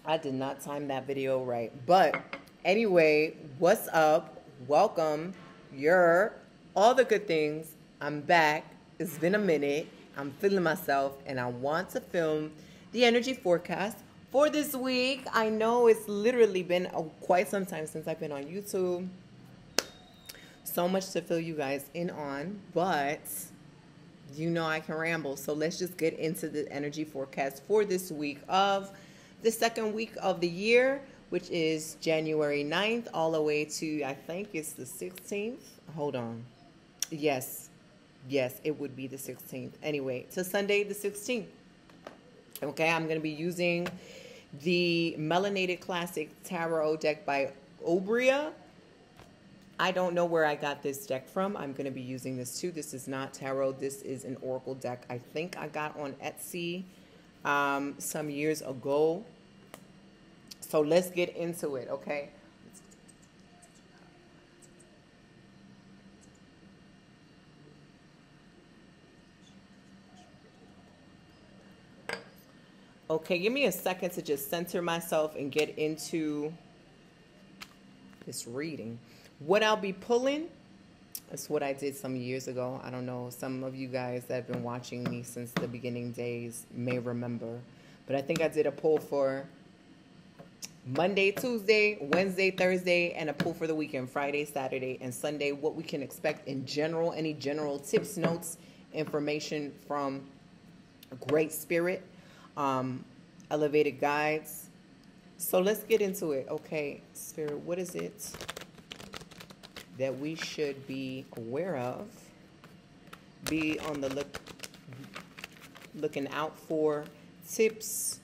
I did not time that video right. But anyway, what's up? Welcome. You're all the good things. I'm back. It's been a minute. I'm feeling myself and I want to film the energy forecast for this week. I know it's literally been quite some time since I've been on YouTube. So much to fill you guys in on, but you know I can ramble. So let's just get into the energy forecast for this week of the second week of the year, which is January 9th all the way to, I think it's the 16th. Hold on. Yes, it would be the 16th. Anyway, to Sunday the 16th. Okay, I'm going to be using the Melanated Classic Tarot deck by Obria. I don't know where I got this deck from. I'm going to be using this too. This is not tarot. This is an oracle deck I think I got on Etsy some years ago. So let's get into it, okay? Okay, give me a second to just center myself and get into this reading. What I'll be pulling is what I did some years ago. I don't know, some of you guys that have been watching me since the beginning days may remember. But I think I did a pull for Monday, Tuesday, Wednesday, Thursday, and a pull for the weekend, Friday, Saturday, and Sunday. What we can expect in general, any general tips, notes, information from Great Spirit, elevated guides. So let's get into it. Okay, Spirit, what is it that we should be aware of, be on the looking out for, tips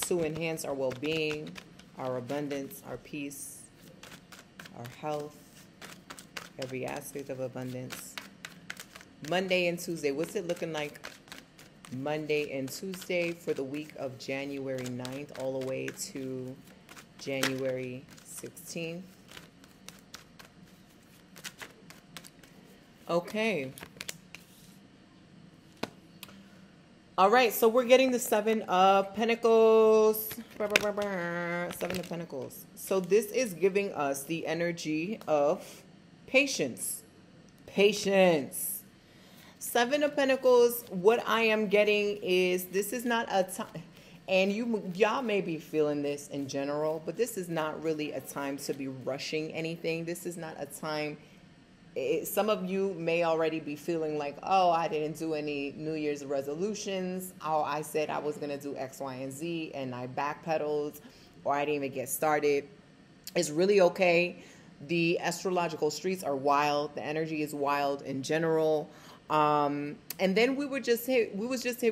to enhance our well-being, our abundance, our peace, our health, every aspect of abundance. Monday and Tuesday, what's it looking like Monday and Tuesday for the week of January 9th all the way to January 16th? Okay. All right, so we're getting the Seven of Pentacles. Seven of Pentacles. So this is giving us the energy of patience. Patience. Seven of Pentacles, what I am getting is this is not a time, and y'all may be feeling this in general, but this is not really a time to be rushing anything. This is not a time. Some of you may already be feeling like, oh, I didn't do any New Year's resolutions. Oh, I said I was going to do X, Y, and Z, and I backpedaled, or I didn't even get started. It's really okay. The astrological streets are wild. The energy is wild in general. And then we was just hit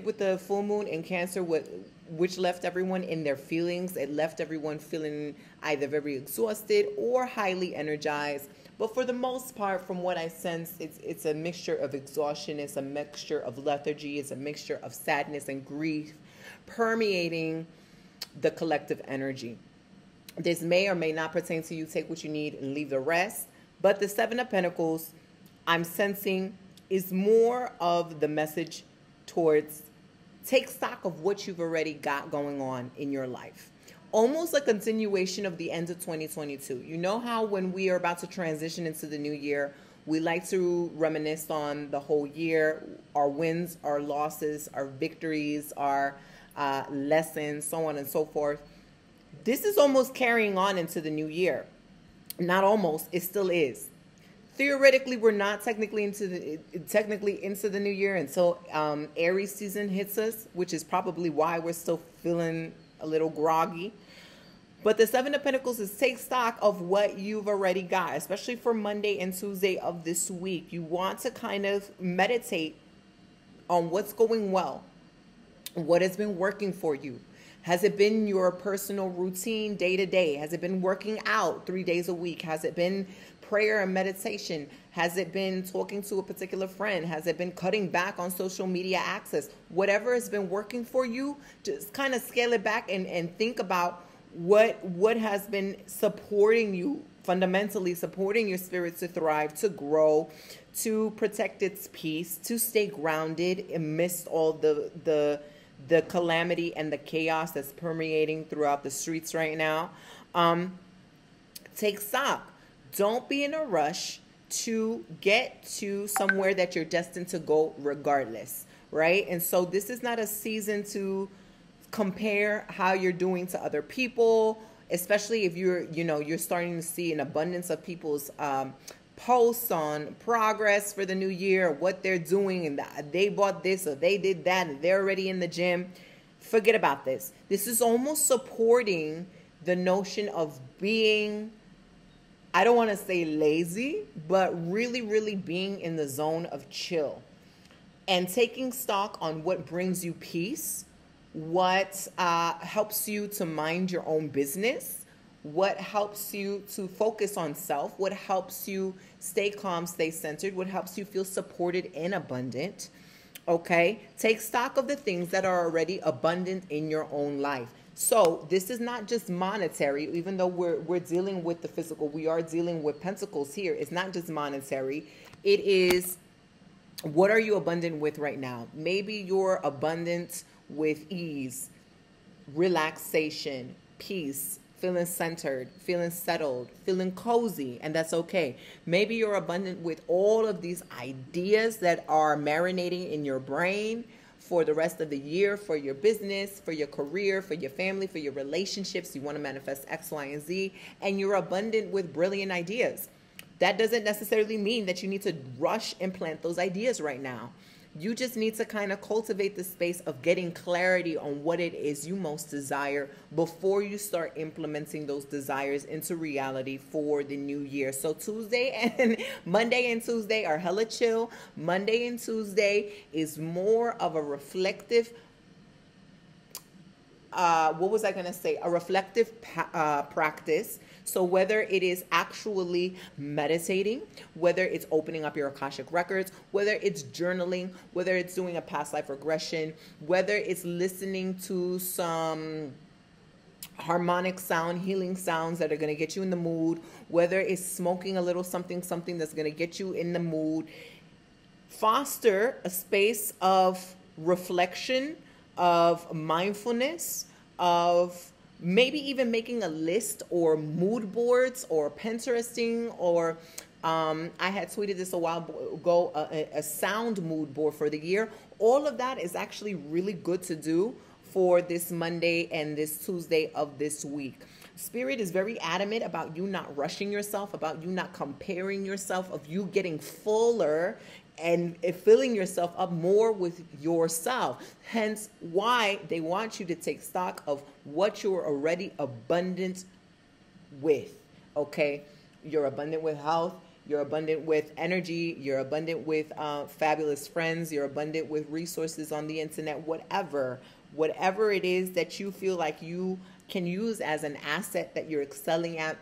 with the full moon in Cancer, which left everyone in their feelings. It left everyone feeling either very exhausted or highly energized. But for the most part, from what I sense, it's a mixture of exhaustion. It's a mixture of lethargy. It's a mixture of sadness and grief permeating the collective energy. This may or may not pertain to you. Take what you need and leave the rest. But the Seven of Pentacles, I'm sensing, is more of the message towards take stock of what you've already got going on in your life. Almost a continuation of the end of 2022. You know how when we are about to transition into the new year, we like to reminisce on the whole year, our wins, our losses, our victories, our lessons, so on and so forth. This is almost carrying on into the new year. Not almost, it still is. Theoretically, we're not technically into the new year until Aries season hits us, which is probably why we're still feeling a little groggy. But the Seven of Pentacles is take stock of what you've already got, especially for Monday and Tuesday of this week. You want to kind of meditate on what's going well, what has been working for you. Has it been your personal routine day to day? Has it been working out 3 days a week? Has it been prayer and meditation? Has it been talking to a particular friend? Has it been cutting back on social media access? Whatever has been working for you, just kind of scale it back and think about what has been supporting you, fundamentally supporting your spirit to thrive, to grow, to protect its peace, to stay grounded amidst all the the calamity and the chaos that's permeating throughout the streets right now. Take stock. Don't be in a rush to get to somewhere that you're destined to go regardless, right? And so this is not a season to compare how you're doing to other people, especially if you're starting to see an abundance of people's posts on progress for the new year, what they're doing, and they bought this or they did that and they're already in the gym. Forget about this. This is almost supporting the notion of being, I don't want to say lazy, but really, really being in the zone of chill and taking stock on what brings you peace, what helps you to mind your own business, what helps you to focus on self, what helps you stay calm, stay centered, what helps you feel supported and abundant. Okay? Take stock of the things that are already abundant in your own life. So this is not just monetary, even though we're dealing with the physical, we are dealing with pentacles here. It's not just monetary. It is, what are you abundant with right now? Maybe you're abundant with ease, relaxation, peace, feeling centered, feeling settled, feeling cozy, and that's okay. Maybe you're abundant with all of these ideas that are marinating in your brain for the rest of the year, for your business, for your career, for your family, for your relationships. You want to manifest X, Y, and Z, and you're abundant with brilliant ideas. That doesn't necessarily mean that you need to rush and plant those ideas right now. You just need to kind of cultivate the space of getting clarity on what it is you most desire before you start implementing those desires into reality for the new year. So Tuesday and Monday and Tuesday are hella chill. Monday and Tuesday is more of a reflective, what was I going to say? A reflective practice. So whether it is actually meditating, whether it's opening up your Akashic Records, whether it's journaling, whether it's doing a past life regression, whether it's listening to some harmonic sound, healing sounds that are going to get you in the mood, whether it's smoking a little something that's going to get you in the mood, foster a space of reflection, of mindfulness, of maybe even making a list or mood boards or Pinteresting, or I had tweeted this a while ago, a sound mood board for the year. All of that is actually really good to do for this Monday and this Tuesday of this week. Spirit is very adamant about you not rushing yourself, about you not comparing yourself, of you getting fuller and filling yourself up more with yourself. Hence why they want you to take stock of what you're already abundant with, okay? You're abundant with health. You're abundant with energy. You're abundant with fabulous friends. You're abundant with resources on the internet, whatever it is that you feel like you can use as an asset that you're excelling at,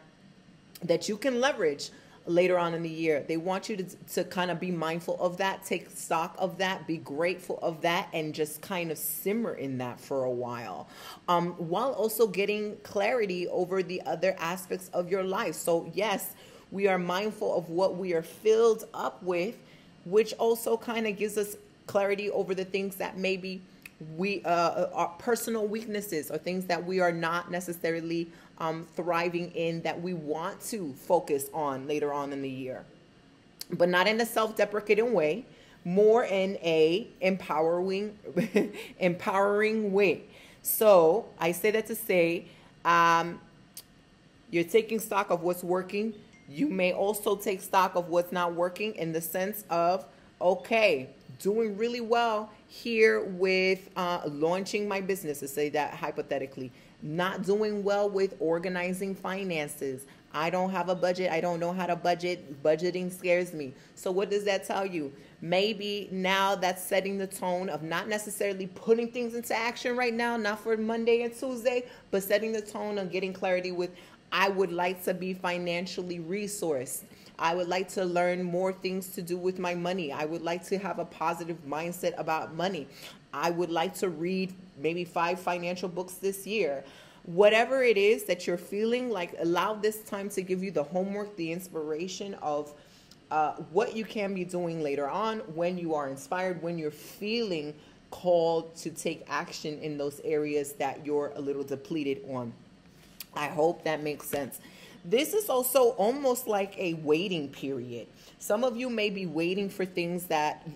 that you can leverage later on in the year. They want you to kind of be mindful of that, take stock of that, be grateful of that, and just kind of simmer in that for a while, while also getting clarity over the other aspects of your life. So yes, we are mindful of what we are filled up with, which also kind of gives us clarity over the things that maybe we are personal weaknesses, or things that we are not necessarily thriving in, that we want to focus on later on in the year, but not in a self-deprecating way, more in a empowering way. So I say that to say, you're taking stock of what's working. You may also take stock of what's not working, in the sense of, okay, doing really well here with launching my business, to say that hypothetically. Not doing well with organizing finances. I don't have a budget. I don't know how to budget. Budgeting scares me. So what does that tell you? Maybe now that's setting the tone of not necessarily putting things into action right now, not for Monday and Tuesday, but setting the tone of getting clarity with, I would like to be financially resourced. I would like to learn more things to do with my money. I would like to have a positive mindset about money. I would like to read maybe 5 financial books this year. Whatever it is that you're feeling like, allow this time to give you the homework, the inspiration of what you can be doing later on, when you are inspired, when you're feeling called to take action in those areas that you're a little depleted on. I hope that makes sense. This is also almost like a waiting period. Some of you may be waiting for things that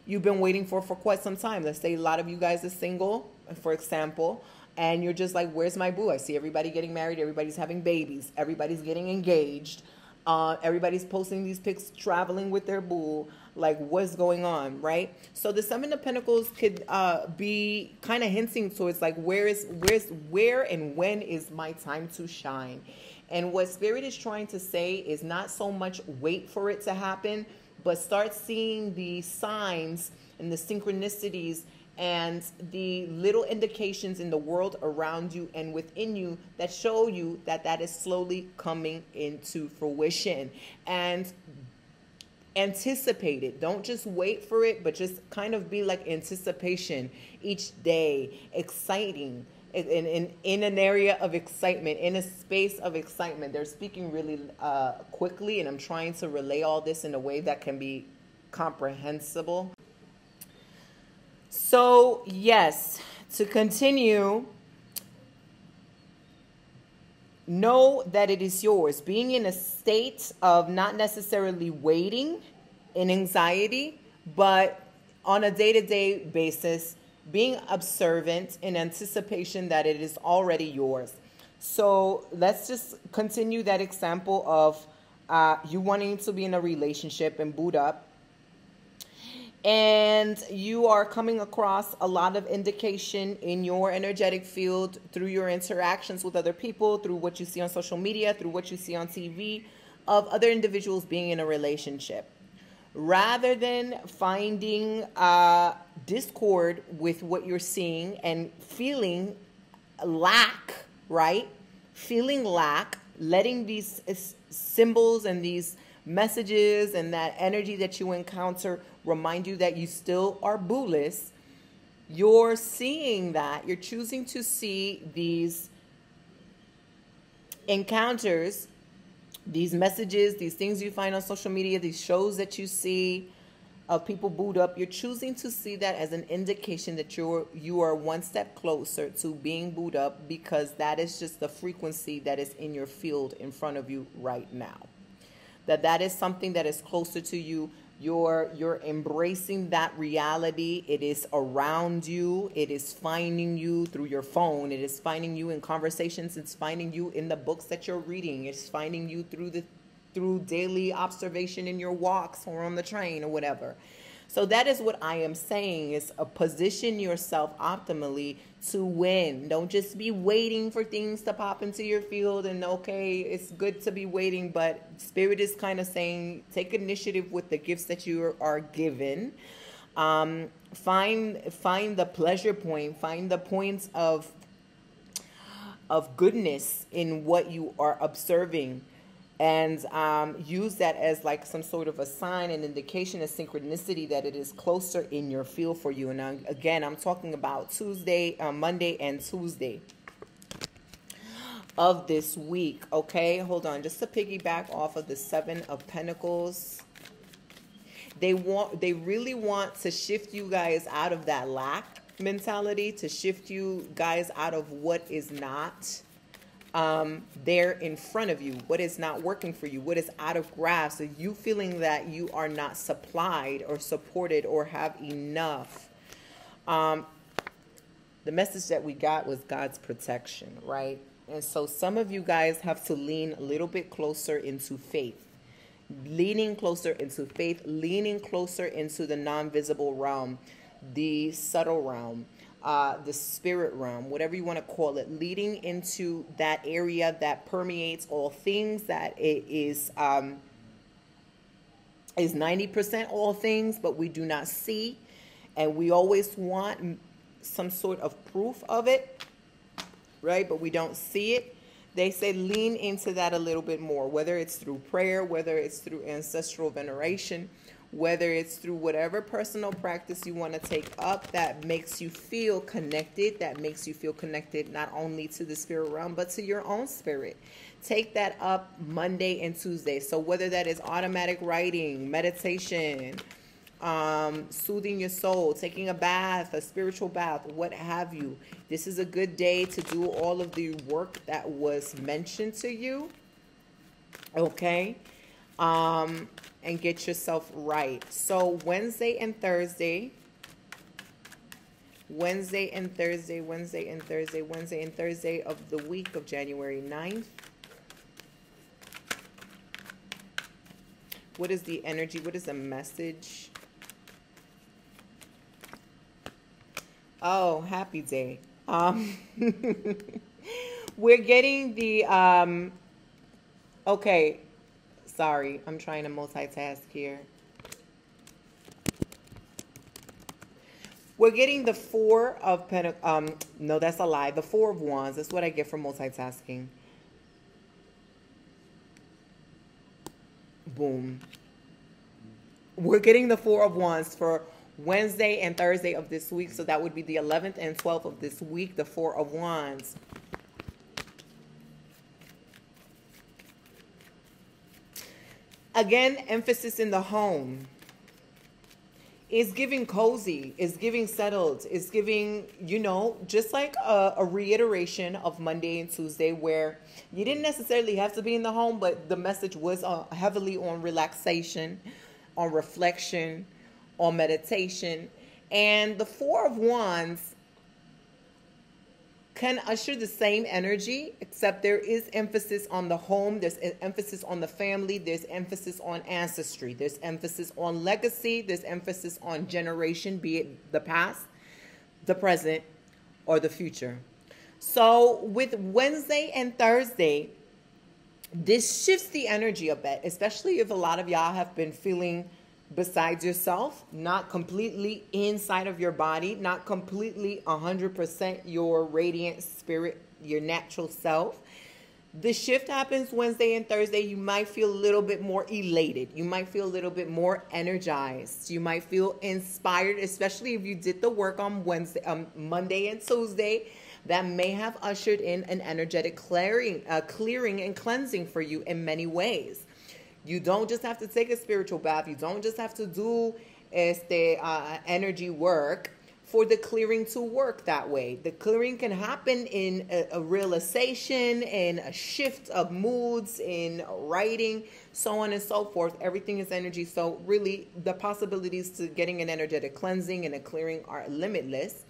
you've been waiting for quite some time. Let's say a lot of you guys are single, for example, and you're just like, where's my boo? I see everybody getting married. Everybody's having babies. Everybody's getting engaged. Everybody's posting these pics traveling with their boo. Like, what's going on, right? So the Seven of Pentacles could be kind of hinting towards like, where and when is my time to shine? And what Spirit is trying to say is not so much wait for it to happen, but start seeing the signs and the synchronicities and the little indications in the world around you and within you that show you that that is slowly coming into fruition. And anticipate it. Don't just wait for it, but just kind of be like anticipation each day, exciting, in an area of excitement, in a space of excitement. They're speaking really quickly, and I'm trying to relay all this in a way that can be comprehensible. So yes, to continue, know that it is yours. Being in a state of not necessarily waiting in anxiety, but on a day-to-day basis, being observant in anticipation that it is already yours. So let's just continue that example of you wanting to be in a relationship and boot up. And you are coming across a lot of indication in your energetic field through your interactions with other people, through what you see on social media, through what you see on TV, of other individuals being in a relationship. Rather than finding discord with what you're seeing and feeling lack, right? Feeling lack, letting these symbols and these messages and that energy that you encounter remind you that you still are bootless. You're seeing that. You're choosing to see these encounters, these messages, these things you find on social media, these shows that you see of people booed up. You're choosing to see that as an indication that you are one step closer to being booed up, because that is just the frequency that is in your field in front of you right now. That is something that is closer to you. You're embracing that reality. It is around you. It is finding you through your phone. It is finding you in conversations. It's finding you in the books that you're reading. It's finding you through daily observation in your walks or on the train or whatever. So that is what I am saying, is position yourself optimally to win. Don't just be waiting for things to pop into your field. And okay, it's good to be waiting, but Spirit is kind of saying, take initiative with the gifts that you are given. Find the pleasure point. Find the points of goodness in what you are observing. And use that as like some sort of a sign, an indication, a synchronicity that it is closer in your field for you. And again, I'm talking about Monday and Tuesday of this week. Okay, hold on. Just to piggyback off of the Seven of Pentacles, they really want to shift you guys out of that lack mentality, to shift you guys out of what is not there in front of you, what is not working for you, what is out of grasp, so you feeling that you are not supplied or supported or have enough. The message that we got was God's protection, right? And so some of you guys have to lean a little bit closer into faith, leaning closer into faith, leaning closer into the non-visible realm, the subtle realm, the spirit realm, whatever you want to call it, leading into that area that permeates all things, that it is 90% all things, but we do not see. And we always want some sort of proof of it, right? But we don't see it. They say lean into that a little bit more, whether it's through prayer, whether it's through ancestral veneration, whether it's through whatever personal practice you want to take up that makes you feel connected, that makes you feel connected not only to the spirit realm, but to your own spirit. Take that up Monday and Tuesday. So whether that is automatic writing, meditation, soothing your soul, taking a bath, a spiritual bath, what have you. This is a good day to do all of the work that was mentioned to you. Okay? And get yourself right. So Wednesday and Thursday of the week of January 9th. What is the energy? What is the message? Oh, happy day. We're getting the, okay, sorry, I'm trying to multitask here. We're getting the Four of Pentacles, no, that's a lie. The Four of Wands, that's what I get for multitasking. Boom. We're getting the Four of Wands for Wednesday and Thursday of this week. So that would be the 11th and 12th of this week, the Four of Wands. Again, emphasis in the home. It's giving cozy, it's giving settled, it's giving, you know, just like a reiteration of Monday and Tuesday, where you didn't necessarily have to be in the home, but the message was heavily on relaxation, on reflection, on meditation. And the Four of Wands can usher the same energy, except there is emphasis on the home, there's emphasis on the family, there's emphasis on ancestry, there's emphasis on legacy, there's emphasis on generation, be it the past, the present, or the future. So with Wednesday and Thursday, this shifts the energy a bit, especially if a lot of y'all have been feeling besides yourself, not completely inside of your body, not completely 100% your radiant spirit, your natural self. The shift happens Wednesday and Thursday. You might feel a little bit more elated. You might feel a little bit more energized. You might feel inspired, especially if you did the work on Monday and Tuesday. That may have ushered in an energetic clearing and cleansing for you in many ways. You don't just have to take a spiritual bath. You don't just have to do energy work for the clearing to work that way. The clearing can happen in a realization, in a shift of moods, in writing, so on and so forth. Everything is energy. So really, the possibilities to getting an energetic cleansing and a clearing are limitless.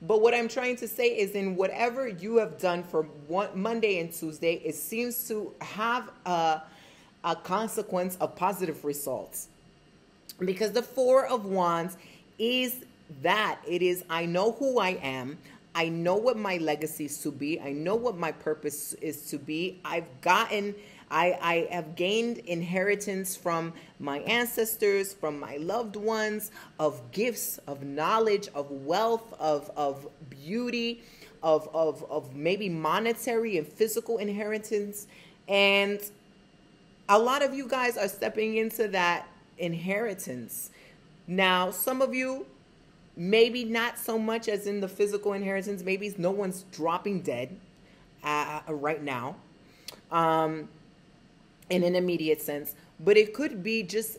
But what I'm trying to say is, in whatever you have done for Monday and Tuesday, it seems to have a consequence of positive results, because the Four of Wands is that it is, I know who I am, I know what my legacy is to be, I know what my purpose is to be. I have gained inheritance from my ancestors, from my loved ones, of gifts, of knowledge, of wealth, of beauty, of maybe monetary and physical inheritance. And a lot of you guys are stepping into that inheritance. Now, some of you, maybe not so much as in the physical inheritance. Maybe no one's dropping dead right now in an immediate sense. But it could be just,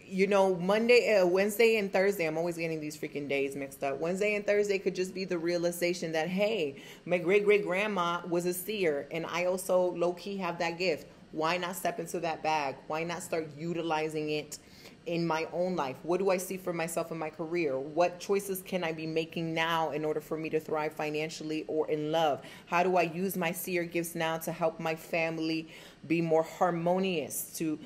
you know, Wednesday and Thursday. I'm always getting these freaking days mixed up. Wednesday and Thursday could just be the realization that, hey, my great-great-grandma was a seer, and I also low-key have that gift. Why not step into that bag? Why not start utilizing it in my own life? What do I see for myself in my career? What choices can I be making now in order for me to thrive financially or in love? How do I use my seer gifts now to help my family be more harmonious, to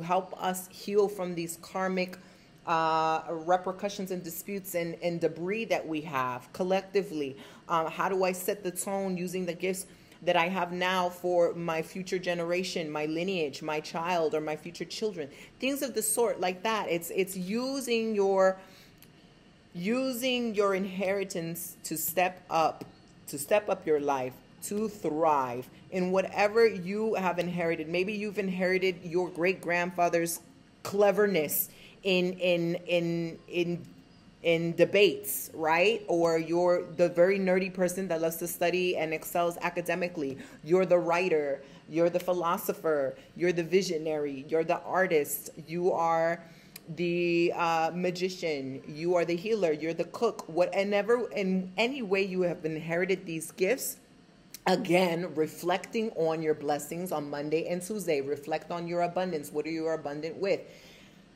help us heal from these karmic repercussions and disputes and debris that we have collectively? How do I set the tone using the gifts that I have now for my future generation, my lineage, my child, or my future children? Things of the sort like that. It's using your inheritance to step up your life, to thrive in whatever you have inherited. Maybe you've inherited your great grandfather's cleverness in debates, right? Or you're the very nerdy person that loves to study and excels academically. You're the writer, you're the philosopher, you're the visionary, you're the artist, you are the magician, you are the healer, you're the cook, whatever, in any way you have inherited these gifts. Again, reflecting on your blessings on Monday and Tuesday. Reflect on your abundance. What are you abundant with?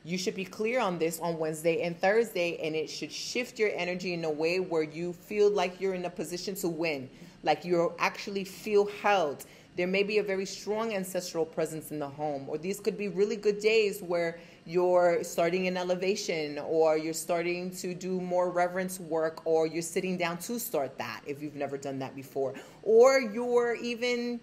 You should be clear on this on Wednesday and Thursday, and it should shift your energy in a way where you feel like you're in a position to win, like you actually feel held. There may be a very strong ancestral presence in the home, or these could be really good days where you're starting an elevation, or you're starting to do more reverence work, or you're sitting down to start that if you've never done that before, or you're even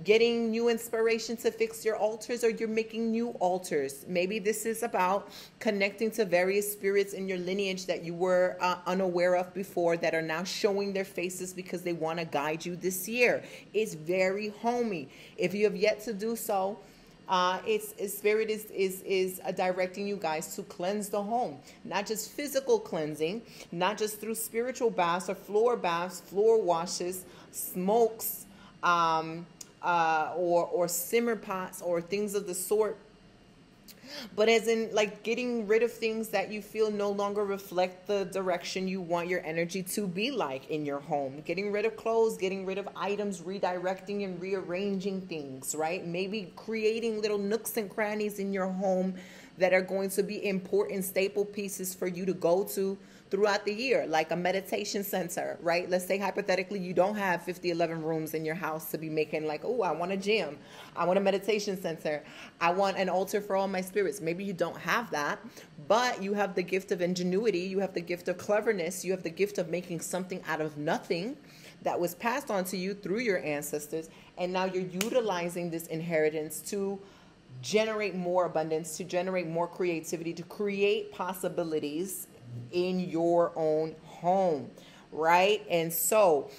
getting new inspiration to fix your altars, or you're making new altars. Maybe this is about connecting to various spirits in your lineage that you were unaware of before, that are now showing their faces because they want to guide you this year. It's very homey. If you have yet to do so, Spirit is directing you guys to cleanse the home, not just physical cleansing, not just through spiritual baths or floor baths, floor washes, smokes, or simmer pots or things of the sort, but as in like getting rid of things that you feel no longer reflect the direction you want your energy to be like in your home. Getting rid of clothes, getting rid of items, redirecting and rearranging things, right? Maybe creating little nooks and crannies in your home that are going to be important staple pieces for you to go to throughout the year, like a meditation center, right? Let's say hypothetically you don't have 11 rooms in your house to be making like, oh, I want a gym, I want a meditation center, I want an altar for all my spirits. Maybe you don't have that, but you have the gift of ingenuity, you have the gift of cleverness, you have the gift of making something out of nothing that was passed on to you through your ancestors, and now you're utilizing this inheritance to generate more abundance, to generate more creativity, to create possibilities in your own home, right? And so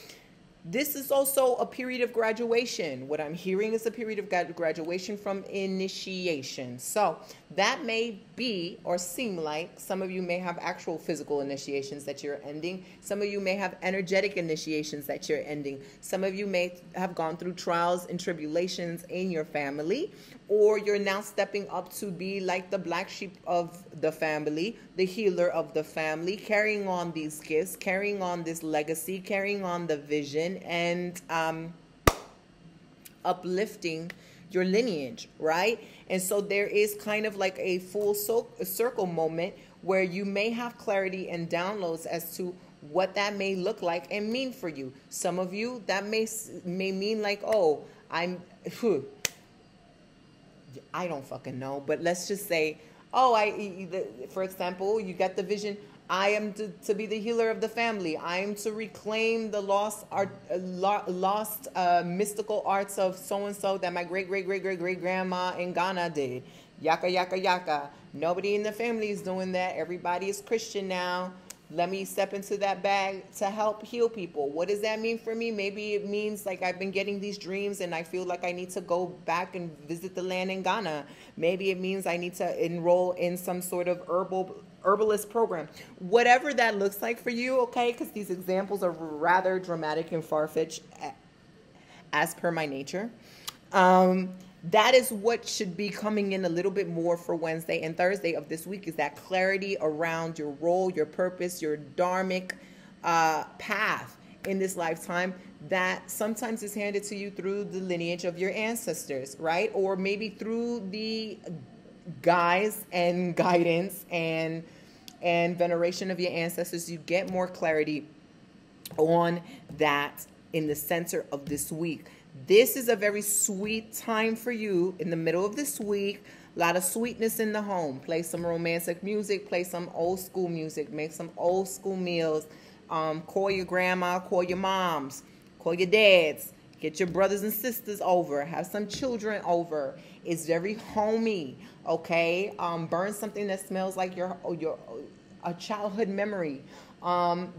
this is also a period of graduation. What I'm hearing is a period of graduation from initiation. So that may be or seem like some of you may have actual physical initiations that you're ending. Some of you may have energetic initiations that you're ending. Some of you may have gone through trials and tribulations in your family, or you're now stepping up to be like the black sheep of the family, the healer of the family, carrying on these gifts, carrying on this legacy, carrying on the vision, and uplifting your lineage, right? And so there is kind of like a full circle moment where you may have clarity and downloads as to what that may look like and mean for you. Some of you, that may mean like, oh, I don't fucking know, but let's just say, oh, for example, you got the vision, I am to be the healer of the family. I am to reclaim the lost mystical arts of so-and-so that my great-great-great-great-great-grandma in Ghana did. Yaka, yaka, yaka. Nobody in the family is doing that. Everybody is Christian now. Let me step into that bag to help heal people. What does that mean for me? Maybe it means like I've been getting these dreams and I feel like I need to go back and visit the land in Ghana. Maybe it means I need to enroll in some sort of herbalist program. Whatever that looks like for you, okay? Because these examples are rather dramatic and far-fetched as per my nature. That is what should be coming in a little bit more for Wednesday and Thursday of this week, is that clarity around your role, your purpose, your dharmic path in this lifetime that sometimes is handed to you through the lineage of your ancestors, right? Or maybe through the guise and guidance and veneration of your ancestors. You get more clarity on that in the center of this week. This is a very sweet time for you in the middle of this week. A lot of sweetness in the home. Play some romantic music. Play some old school music. Make some old school meals. Call your grandma. Call your moms. Call your dads. Get your brothers and sisters over. Have some children over. It's very homey, okay? Burn something that smells like a childhood memory.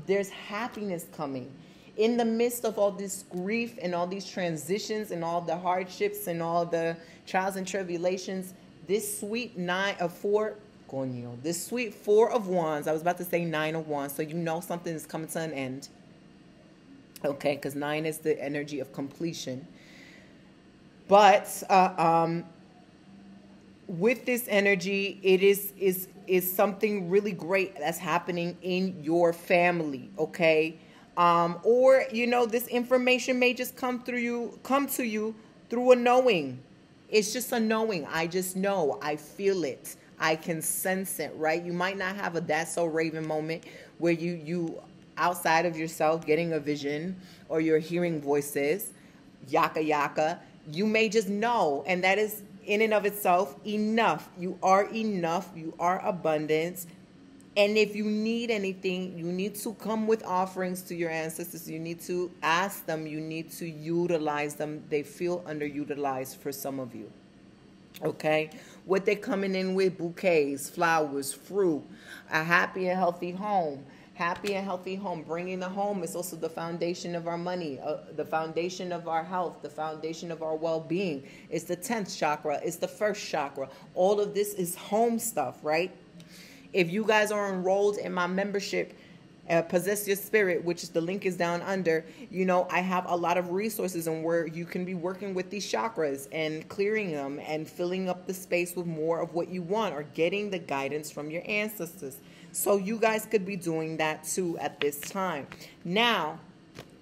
There's happiness coming. In the midst of all this grief and all these transitions and all the hardships and all the trials and tribulations, this sweet Four of Wands, I was about to say 9 of Wands, so you know something is coming to an end. Okay, because 9 is the energy of completion. But with this energy, it is something really great that's happening in your family, okay? Or, you know, this information may just come to you through a knowing. It's just a knowing. I just know. I feel it. I can sense it, right? You might not have a That's So Raven moment where you outside of yourself getting a vision, or you're hearing voices, yaka yaka. You may just know, and that is in and of itself enough. You are enough. You are abundance. And if you need anything, you need to come with offerings to your ancestors. You need to ask them. You need to utilize them. They feel underutilized for some of you. Okay? What they're coming in with: bouquets, flowers, fruit, a happy and healthy home. Happy and healthy home. Bringing the home is also the foundation of our money, the foundation of our health, the foundation of our well-being. It's the 10th chakra. It's the first chakra. All of this is home stuff, right? If you guys are enrolled in my membership, Possess Your Spirit, which is the link is down under, you know, I have a lot of resources on where you can be working with these chakras and clearing them and filling up the space with more of what you want, or getting the guidance from your ancestors. So you guys could be doing that too at this time. Now,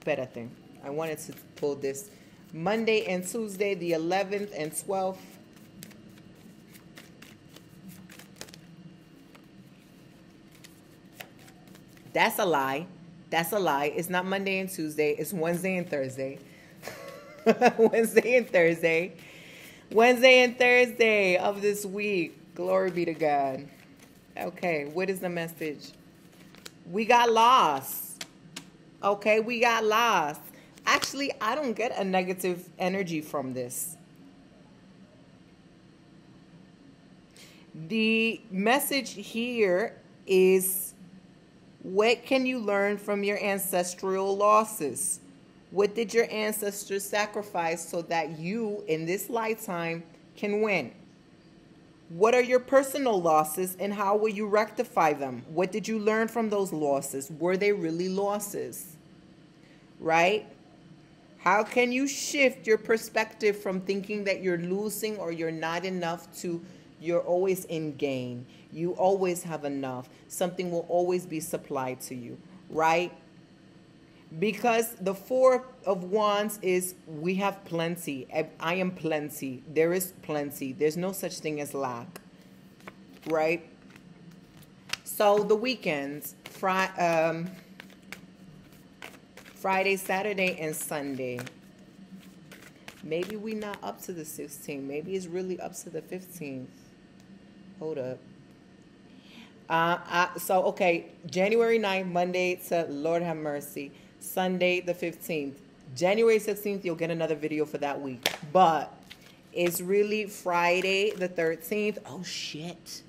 espérate, I wanted to pull this. Monday and Tuesday, the 11th and 12th. That's a lie. That's a lie. It's not Monday and Tuesday. It's Wednesday and Thursday. Wednesday and Thursday. Wednesday and Thursday of this week. Glory be to God. Okay, what is the message? We got lost. Okay, we got lost. Actually, I don't get a negative energy from this. The message here is, what can you learn from your ancestral losses? What did your ancestors sacrifice so that you, in this lifetime, can win? What are your personal losses, and how will you rectify them? What did you learn from those losses? Were they really losses? Right? How can you shift your perspective from thinking that you're losing or you're not enough to you're always in gain? You always have enough. Something will always be supplied to you, right? Because the Four of Wands is, we have plenty. I am plenty. There is plenty. There's no such thing as lack, right? So the weekends, Friday, Saturday, and Sunday. Maybe we're not up to the 16th. Maybe it's really up to the 15th. Hold up. So, okay, January 9th, Monday to Lord have mercy, Sunday the 15th. January 16th, you'll get another video for that week. But it's really Friday the 13th. Oh, shit.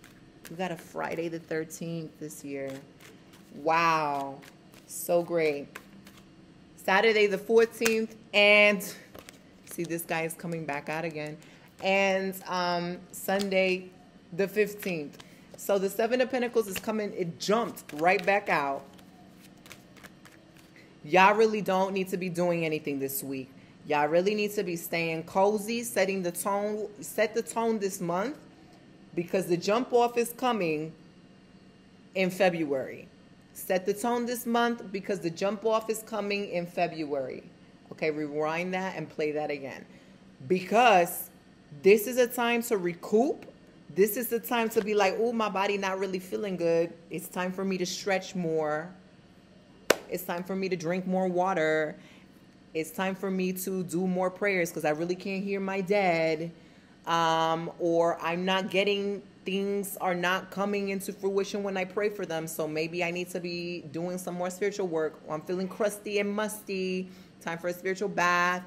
We got a Friday the 13th this year. Wow. So great. Saturday the 14th. And, see, this guy is coming back out again. And Sunday the 15th. So the Seven of Pentacles is coming. It jumped right back out. Y'all really don't need to be doing anything this week. Y'all really need to be staying cozy, setting the tone. Set the tone this month, because the jump off is coming in February. Set the tone this month because the jump off is coming in February. Okay, rewind that and play that again. Because this is a time to recoup. This is the time to be like, oh, my body not really feeling good. It's time for me to stretch more. It's time for me to drink more water. It's time for me to do more prayers because I really can't hear my dad. Or I'm not getting, things are not coming into fruition when I pray for them. So maybe I need to be doing some more spiritual work. Or I'm feeling crusty and musty. Time for a spiritual bath.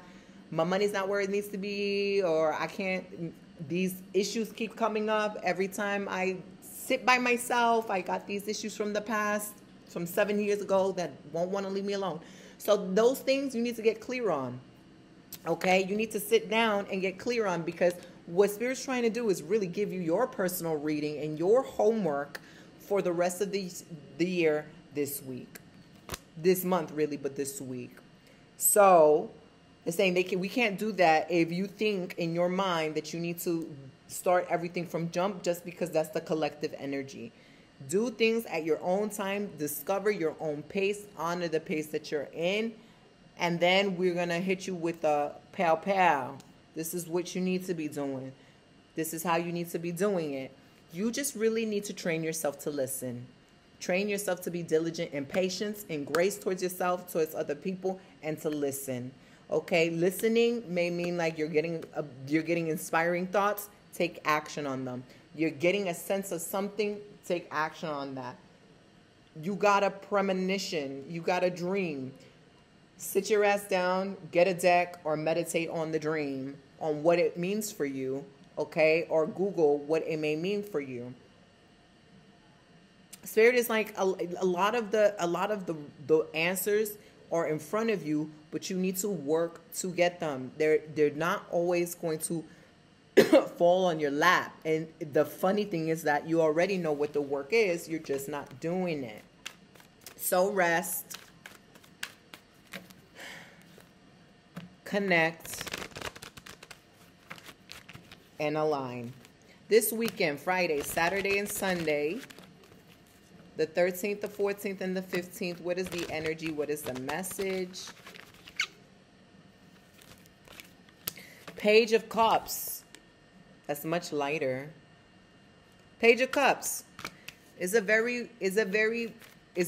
My money's not where it needs to be. Or I can't... These issues keep coming up every time I sit by myself. I got these issues from the past, from 7 years ago, that won't want to leave me alone. So those things you need to get clear on. Okay? You need to sit down and get clear on, because what Spirit's trying to do is really give you your personal reading and your homework for the rest of the year this week. This month, really, but this week. So... It's saying we can't do that if you think in your mind that you need to start everything from jump just because that's the collective energy. Do things at your own time. Discover your own pace. Honor the pace that you're in. And then we're going to hit you with a pow pow. This is what you need to be doing. This is how you need to be doing it. You just really need to train yourself to listen. Train yourself to be diligent in patience and grace towards yourself, towards other people, and to listen. Okay, listening may mean like you're getting inspiring thoughts. Take action on them. You're getting a sense of something. Take action on that. You got a premonition. You got a dream. Sit your ass down, get a deck, or meditate on the dream, on what it means for you, okay? Or Google what it may mean for you. Spirit is like a lot of the answers are in front of you, but you need to work to get them. They're not always going to fall on your lap. And the funny thing is that you already know what the work is, you're just not doing it. So rest, connect, and align. This weekend, Friday, Saturday, and Sunday, the 13th, the 14th, and the 15th, what is the energy? What is the message? Page of Cups. That's much lighter. Page of Cups is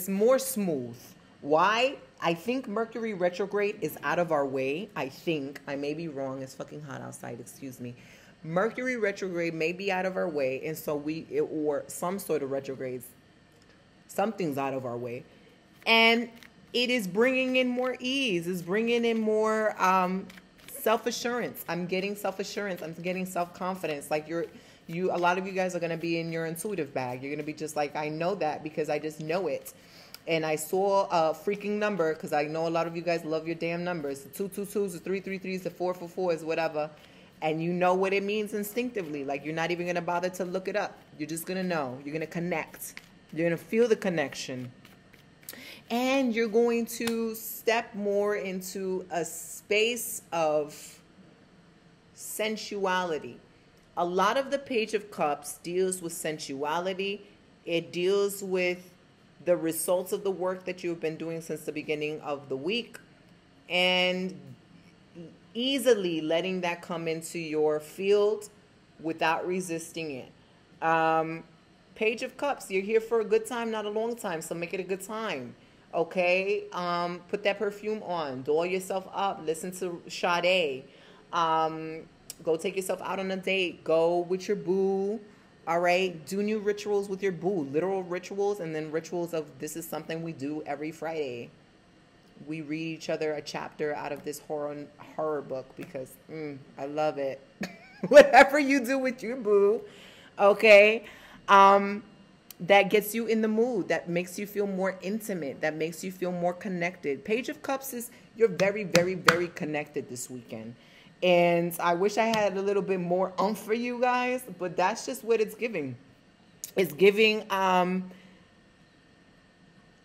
more smooth. Why? I think Mercury retrograde is out of our way. I think. I may be wrong. It's fucking hot outside. Excuse me. Mercury retrograde may be out of our way. And so or some sort of retrogrades. Something's out of our way. And it is bringing in more ease. It's bringing in more self-assurance. I'm getting self-assurance. I'm getting self-confidence. Like a lot of you guys are going to be in your intuitive bag. You're going to be just like, I know that because I just know it. And I saw a freaking number because I know a lot of you guys love your damn numbers. The 222s, the 333s, the 444s, whatever. And you know what it means instinctively. Like you're not even going to bother to look it up. You're just going to know. You're going to connect. You're going to feel the connection. And you're going to step more into a space of sensuality. A lot of the Page of Cups deals with sensuality. It deals with the results of the work that you've been doing since the beginning of the week. And easily letting that come into your field without resisting it. Page of Cups, you're here for a good time, not a long time, so make it a good time. Okay? Put that perfume on. Doll yourself up. Listen to Sade. Go take yourself out on a date. Go with your boo. All right? Do new rituals with your boo. Literal rituals and then rituals of this is something we do every Friday. We read each other a chapter out of this horror book because I love it. Whatever you do with your boo. Okay? That gets you in the mood, that makes you feel more intimate, that makes you feel more connected. Page of Cups is, you're very, very, very connected this weekend. And I wish I had a little bit more oomph for you guys, but that's just what it's giving. It's giving,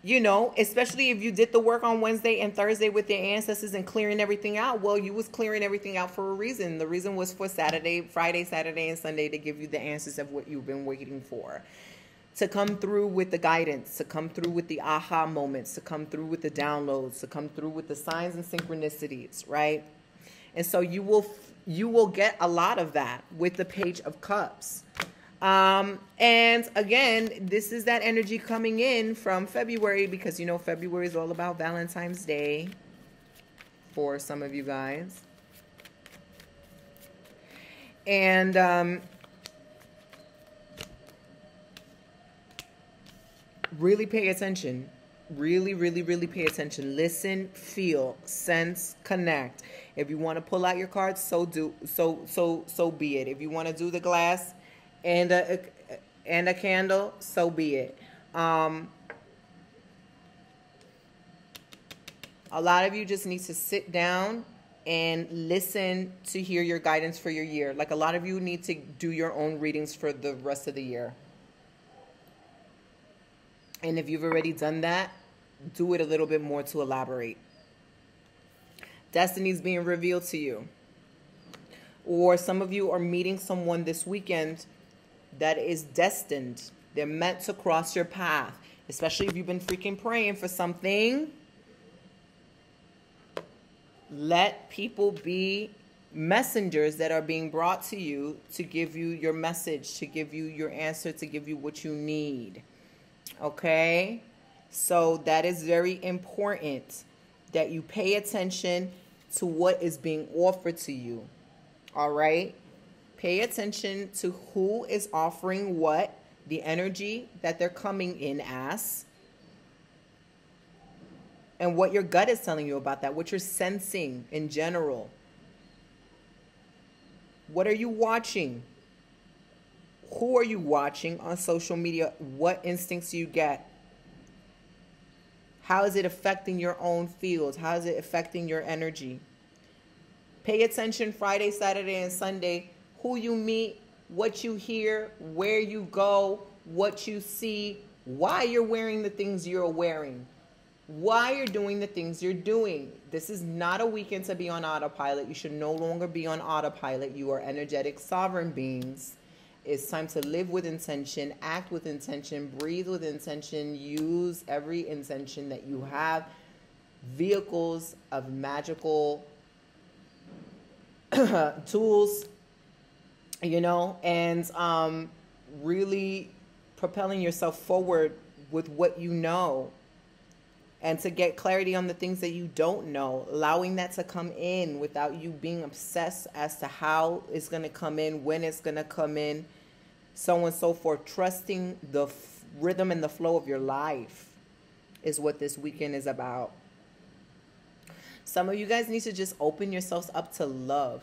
you know, especially if you did the work on Wednesday and Thursday with your ancestors and clearing everything out. Well, you was clearing everything out for a reason. The reason was for Friday, Saturday, and Sunday to give you the answers of what you've been waiting for. To come through with the guidance, to come through with the aha moments, to come through with the downloads, to come through with the signs and synchronicities, right? And so you will get a lot of that with the Page of Cups. And again, this is that energy coming in from February because, you know, February is all about Valentine's Day for some of you guys. And really pay attention. Really, really, really pay attention. Listen, feel, sense, connect. If you want to pull out your cards, so be it. If you want to do the glass and a candle, so be it. A lot of you just need to sit down and listen to hear your guidance for your year. Like a lot of you need to do your own readings for the rest of the year. And if you've already done that, do it a little bit more to elaborate. Destiny's being revealed to you. Or some of you are meeting someone this weekend that is destined. They're meant to cross your path. Especially if you've been freaking praying for something. Let people be messengers that are being brought to you to give you your message, to give you your answer, to give you what you need. Okay? So that is very important that you pay attention to what is being offered to you. All right? Pay attention to who is offering what, the energy that they're coming in as, and what your gut is telling you about that, what you're sensing in general. What are you watching? Who are you watching on social media? What instincts do you get? How is it affecting your own field? How is it affecting your energy? Pay attention Friday, Saturday, and Sunday. Who you meet, what you hear, where you go, what you see, why you're wearing the things you're wearing, why you're doing the things you're doing. This is not a weekend to be on autopilot. You should no longer be on autopilot. You are energetic sovereign beings. It's time to live with intention, act with intention, breathe with intention, use every intention that you have. Vehicles of magical tools, you know, and really propelling yourself forward with what you know, and to get clarity on the things that you don't know, allowing that to come in without you being obsessed as to how it's going to come in, when it's going to come in, so on and so forth. Trusting the rhythm and the flow of your life is what this weekend is about. Some of you guys need to just open yourselves up to love.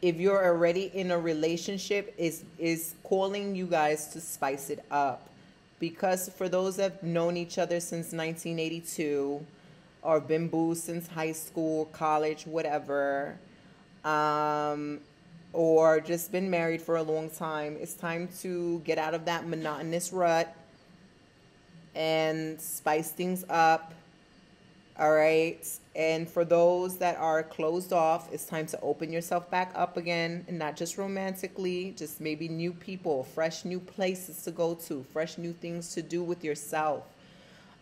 If you're already in a relationship, is calling you guys to spice it up. Because for those that have known each other since 1982 or been boo since high school, college, whatever, or just been married for a long time, it's time to get out of that monotonous rut and spice things up. All right. And for those that are closed off, it's time to open yourself back up again, and not just romantically, just maybe new people, fresh new places to go to, fresh new things to do with yourself.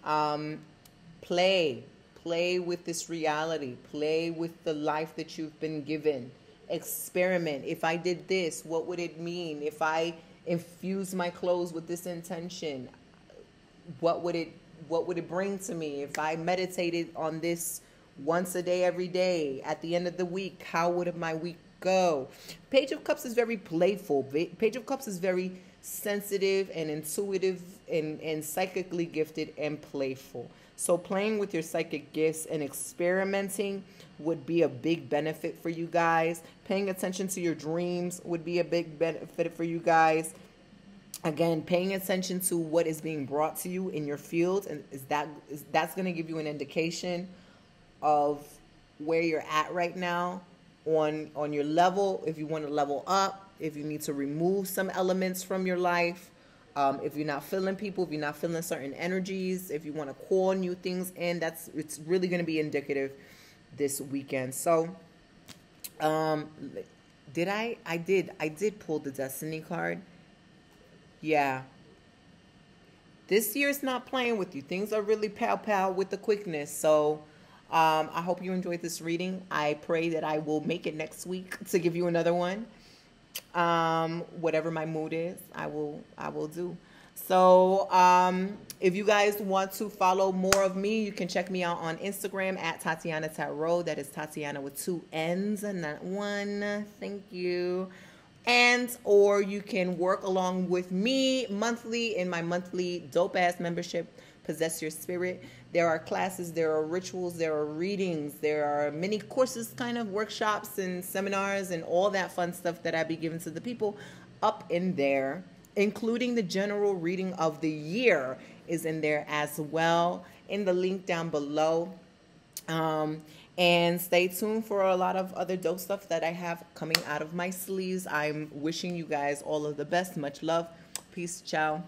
Play with this reality. Play with the life that you've been given. Experiment. If I did this, what would it mean? If I infuse my clothes with this intention, what would it bring to me? If I meditated on this once a day, every day, at the end of the week, how would my week go? Page of Cups is very playful. Page of Cups is very sensitive and intuitive and psychically gifted and playful. So playing with your psychic gifts and experimenting would be a big benefit for you guys. Paying attention to your dreams would be a big benefit for you guys. Again, paying attention to what is being brought to you in your field, and that's going to give you an indication of where you're at right now on your level. If you want to level up, if you need to remove some elements from your life, if you're not feeling people, if you're not feeling certain energies, if you want to call new things in, it's really going to be indicative this weekend. So, I did pull the Destiny card. Yeah. This year's not playing with you. Things are really pow with the quickness. So I hope you enjoyed this reading. I pray that I will make it next week to give you another one. Whatever my mood is, I will do. So if you guys want to follow more of me, you can check me out on Instagram at Tatianna Tarot. That is Tatiana with 2 N's and not 1. Thank you. Or you can work along with me monthly in my monthly dope-ass membership, Possess Your Spirit. There are classes, there are rituals, there are readings, there are mini courses, kind of workshops and seminars and all that fun stuff that I be giving to the people up in there, including the general reading of the year is in there as well in the link down below. And stay tuned for a lot of other dope stuff that I have coming out of my sleeves. I'm wishing you guys all of the best. Much love. Peace. Ciao.